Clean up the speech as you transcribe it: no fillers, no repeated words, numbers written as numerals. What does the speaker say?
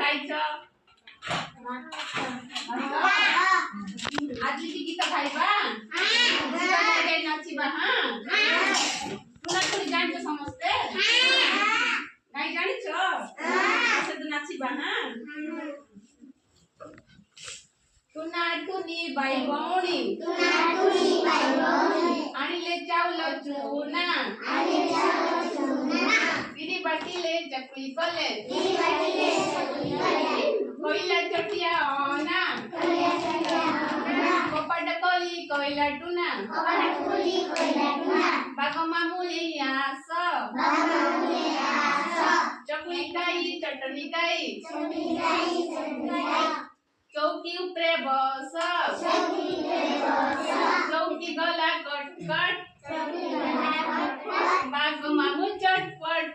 गायचं आजी की गीत गाइबा गाय नाचिबा हां तुला थोड़ी जानছো समझते गाय जानिছো से तो नाचिबा हां तुना तुनी बाई बौणी आणले चावल चूना बिरी बाटीले चकली कले कोइला चटिया ओना कपट कोली कोइला टुना बागो मामूली आस चकुली काई चटनी काई चौकी उपरे बस चौकी गला कट कट बागो मामू चटपट